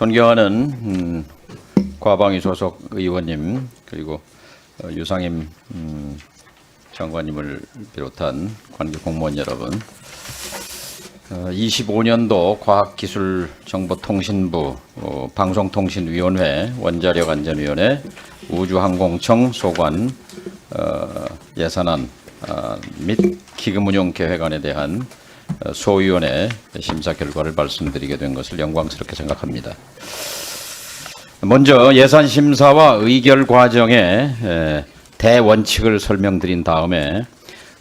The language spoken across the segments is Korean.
존경하는 과방위 소속 의원님 그리고 유상임 장관님을 비롯한 관계 공무원 여러분, 25년도 과학기술정보통신부 방송통신위원회 원자력안전위원회 우주항공청 소관 예산안 및 기금운용계획안에 대한 소위원회 심사 결과를 말씀드리게 된 것을 영광스럽게 생각합니다. 먼저 예산심사와 의결 과정의 대원칙을 설명드린 다음에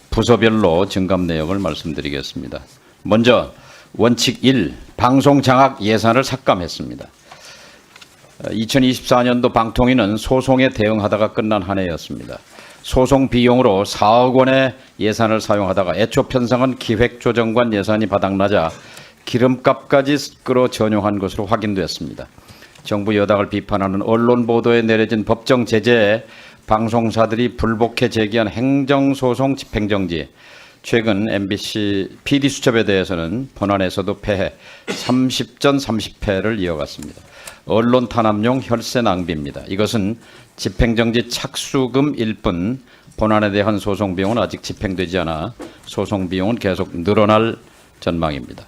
부서별로 증감 내역을 말씀드리겠습니다. 먼저 원칙 1, 방송장악 예산을 삭감했습니다. 2024년도 방통위는 소송에 대응하다가 끝난 한 해였습니다. 소송 비용으로 4억 원의 예산을 사용하다가 애초 편성한 기획조정관 예산이 바닥나자 기름값까지 끌어 전용한 것으로 확인됐습니다. 정부 여당을 비판하는 언론 보도에 내려진 법정 제재에 방송사들이 불복해 제기한 행정소송 집행정지, 최근 MBC PD수첩에 대해서는 본안에서도 패해 30전 30패를 이어갔습니다. 언론 탄압용 혈세 낭비입니다. 이것은 집행정지 착수금일 뿐 본안에 대한 소송 비용은 아직 집행되지 않아 소송 비용은 계속 늘어날 전망입니다.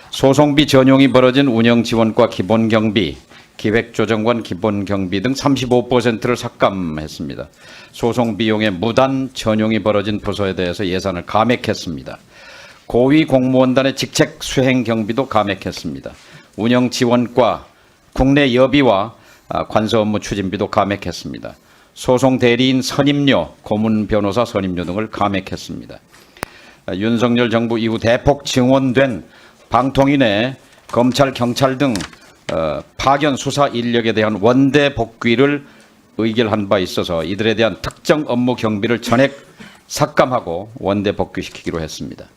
소송비 전용이 벌어진 운영지원과 기본경비, 기획조정관 기본경비 등 35%를 삭감했습니다. 소송 비용의 무단 전용이 벌어진 부서에 대해서 예산을 감액했습니다. 고위 공무원단의 직책 수행 경비도 감액했습니다. 운영지원과 국내 여비와 관서 업무 추진비도 감액했습니다. 소송 대리인 선임료, 고문 변호사 선임료 등을 감액했습니다. 윤석열 정부 이후 대폭 증원된 방통위 내 검찰, 경찰 등 파견 수사 인력에 대한 원대 복귀를 의결한 바 있어서 이들에 대한 특정 업무 경비를 전액 삭감하고 원대 복귀시키기로 했습니다.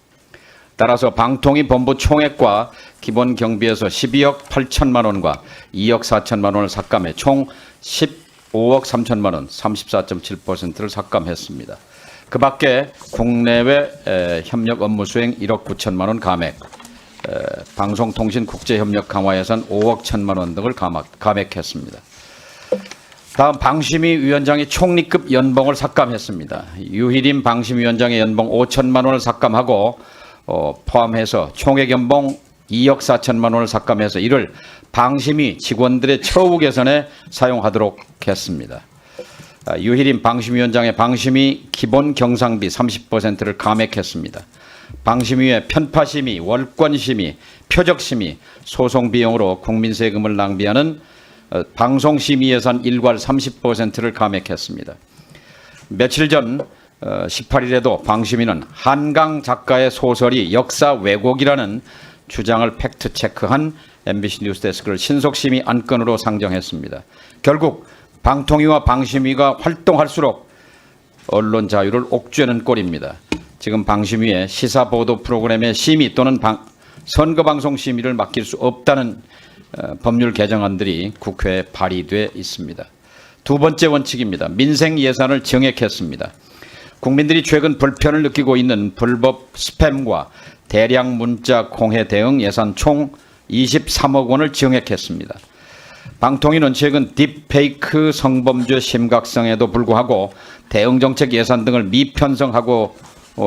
따라서 방통위 본부 총액과 기본 경비에서 12억 8천만 원과 2억 4천만 원을 삭감해 총 15억 3천만 원, 34.7%를 삭감했습니다. 그 밖에 국내외 협력 업무 수행 1억 9천만 원 감액, 방송통신 국제협력 강화 예산 5억 1천만 원 등을 감액했습니다. 다음 방심위원장의 총리급 연봉을 삭감했습니다. 유희림 방심위원장의 연봉 5천만 원을 삭감하고 포함해서 총액 연봉 2억 4천만 원을 삭감해서 이를 방심위 직원들의 처우 개선에 사용하도록 했습니다. 유희림 방심위원장의 방심위 기본 경상비 30%를 감액했습니다. 방심위의 편파심의, 월권심의, 표적심의, 소송 비용으로 국민 세금을 낭비하는 방송심의 예산 일괄 30%를 감액했습니다. 며칠 전 18일에도 방심위는 한강 작가의 소설이 역사 왜곡이라는 주장을 팩트체크한 MBC 뉴스데스크를 신속심의 안건으로 상정했습니다. 결국 방통위와 방심위가 활동할수록 언론 자유를 옥죄는 꼴입니다. 지금 방심위에 시사보도 프로그램의 심의 또는 선거방송 심의를 맡길 수 없다는 법률 개정안들이 국회에 발의돼 있습니다. 두 번째 원칙입니다. 민생 예산을 정액했습니다. 국민들이 최근 불편을 느끼고 있는 불법 스팸과 대량 문자 공해 대응 예산 총 23억 원을 정액했습니다. 방통위는 최근 딥페이크 성범죄 심각성에도 불구하고 대응정책 예산 등을 미편성하고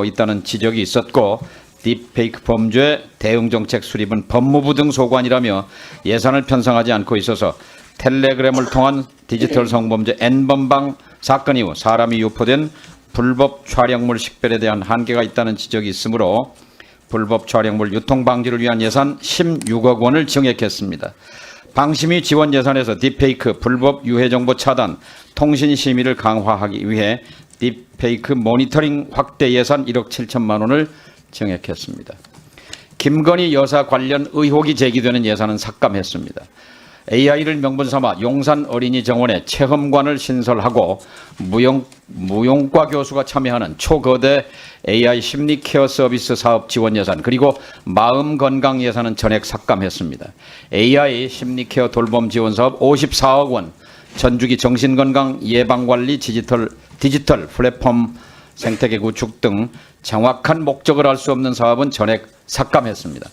있다는 지적이 있었고, 딥페이크 범죄 대응정책 수립은 법무부 등 소관이라며 예산을 편성하지 않고 있어서 텔레그램을 통한 디지털 성범죄 N번방 사건 이후 사람이 유포된 불법 촬영물 식별에 대한 한계가 있다는 지적이 있으므로 불법 촬영물 유통 방지를 위한 예산 16억 원을 정액했습니다. 방심위 지원 예산에서 딥페이크, 불법 유해 정보 차단, 통신 심의를 강화하기 위해 딥페이크 모니터링 확대 예산 1억 7천만 원을 정액했습니다. 김건희 여사 관련 의혹이 제기되는 예산은 삭감했습니다. AI를 명분 삼아 용산 어린이 정원에 체험관을 신설하고 무용과 교수가 참여하는 초거대 AI 심리 케어 서비스 사업 지원 예산 그리고 마음 건강 예산은 전액 삭감했습니다. AI 심리 케어 돌봄 지원 사업 54억 원, 전주기 정신건강 예방관리 디지털 플랫폼 생태계 구축 등 정확한 목적을 알 수 없는 사업은 전액 삭감했습니다.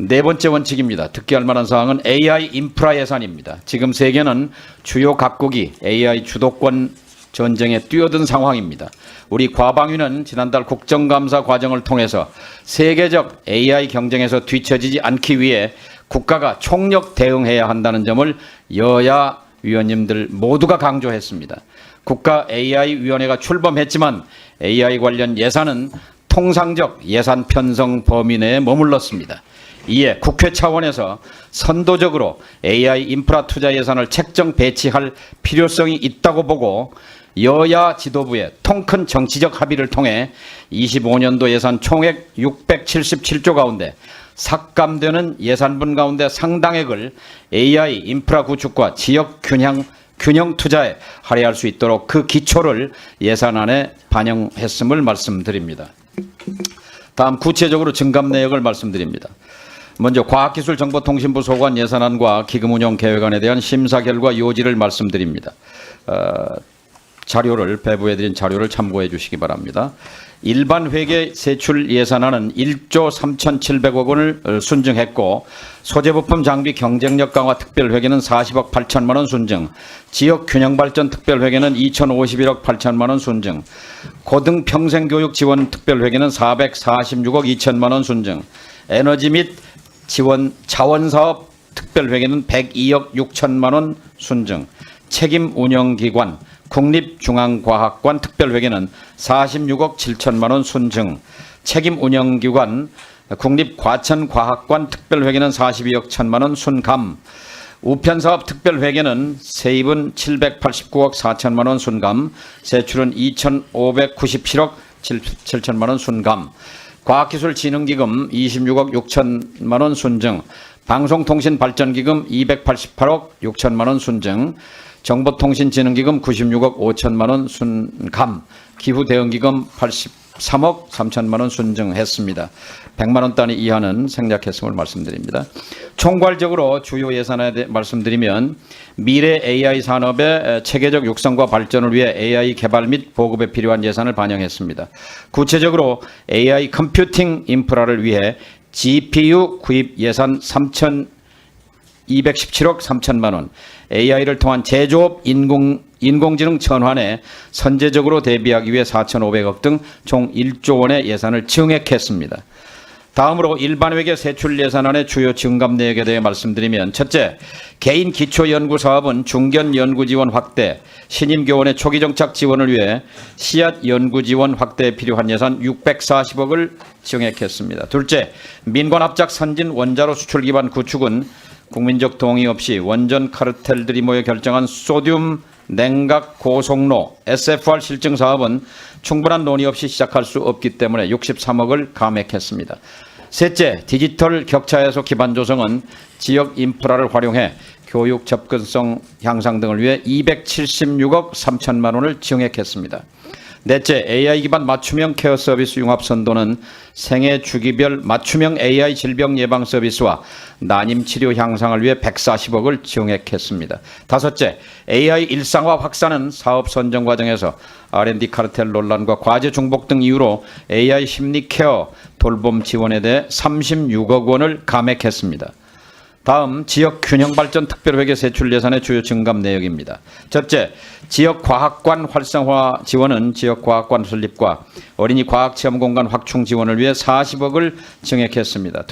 네 번째 원칙입니다. 특기할 만한 사항은 AI 인프라 예산입니다. 지금 세계는 주요 각국이 AI 주도권 전쟁에 뛰어든 상황입니다. 우리 과방위는 지난달 국정감사 과정을 통해서 세계적 AI 경쟁에서 뒤처지지 않기 위해 국가가 총력 대응해야 한다는 점을 여야 위원님들 모두가 강조했습니다. 국가 AI위원회가 출범했지만 AI 관련 예산은 통상적 예산 편성 범위 내에 머물렀습니다. 이에 국회 차원에서 선도적으로 AI 인프라 투자 예산을 책정 배치할 필요성이 있다고 보고 여야 지도부의 통큰 정치적 합의를 통해 25년도 예산 총액 677조 가운데 삭감되는 예산분 가운데 상당액을 AI 인프라 구축과 지역 균형 투자에 할애할 수 있도록 그 기초를 예산안에 반영했음을 말씀드립니다. 다음 구체적으로 증감 내역을 말씀드립니다. 먼저 과학기술정보통신부 소관 예산안과 기금운용 계획안에 대한 심사 결과 요지를 말씀드립니다. 자료를 배부해드린 자료를 참고해 주시기 바랍니다. 일반 회계 세출 예산안은 1조 3,700억 원을 순증했고 소재부품 장비 경쟁력 강화 특별회계는 40억 8천만 원 순증, 지역균형발전 특별회계는 2,051억 8천만 원 순증, 고등평생교육 지원 특별회계는 446억 2천만 원 순증, 에너지 및 자원사업 특별회계는 102억 6천만 원 순증, 책임운영기관 국립중앙과학관 특별회계는 46억 7천만 원 순증, 책임운영기관 국립과천과학관 특별회계는 42억 1천만 원 순감, 우편사업 특별회계는 세입은 789억 4천만 원 순감, 세출은 2,597억 7천만 원 순감, 과학기술진흥기금 26억 6천만 원 순증, 방송통신발전기금 288억 6천만 원 순증, 정보통신진흥기금 96억 5천만 원 순감, 기후대응기금 83억 3천만 원 순증했습니다. 100만 원 단위 이하는 생략했음을 말씀드립니다. 총괄적으로 주요 예산에 대해 말씀드리면 미래 AI 산업의 체계적 육성과 발전을 위해 AI 개발 및 보급에 필요한 예산을 반영했습니다. 구체적으로 AI 컴퓨팅 인프라를 위해 GPU 구입 예산 3,217억 3천만 원, AI를 통한 제조업 인공지능 전환에 선제적으로 대비하기 위해 4,500억 등 총 1조 원의 예산을 증액했습니다. 다음으로 일반회계 세출 예산안의 주요 증감 내역에 대해 말씀드리면 첫째, 개인 기초연구사업은 중견연구지원 확대, 신임교원의 초기정착 지원을 위해 씨앗 연구지원 확대에 필요한 예산 640억을 증액했습니다. 둘째, 민관합작 선진 원자로 수출 기반 구축은 국민적 동의 없이 원전 카르텔들이 모여 결정한 소듐 냉각 고속로 SFR 실증 사업은 충분한 논의 없이 시작할 수 없기 때문에 63억을 감액했습니다. 셋째, 디지털 격차 해소 기반 조성은 지역 인프라를 활용해 교육 접근성 향상 등을 위해 276억 3천만 원을 증액했습니다. 넷째, AI 기반 맞춤형 케어 서비스 융합 선도는 생애 주기별 맞춤형 AI 질병 예방 서비스와 난임 치료 향상을 위해 140억을 증액했습니다. 다섯째, AI 일상화 확산은 사업 선정 과정에서 R&D 카르텔 논란과 과제 중복 등 이유로 AI 심리 케어 돌봄 지원에 대해 36억 원을 감액했습니다. 다음 지역 균형발전 특별회계 세출 예산의 주요 증감 내역입니다. 첫째, 지역과학관 활성화 지원은 지역과학관 설립과 어린이 과학체험공간 확충 지원을 위해 40억을 증액했습니다.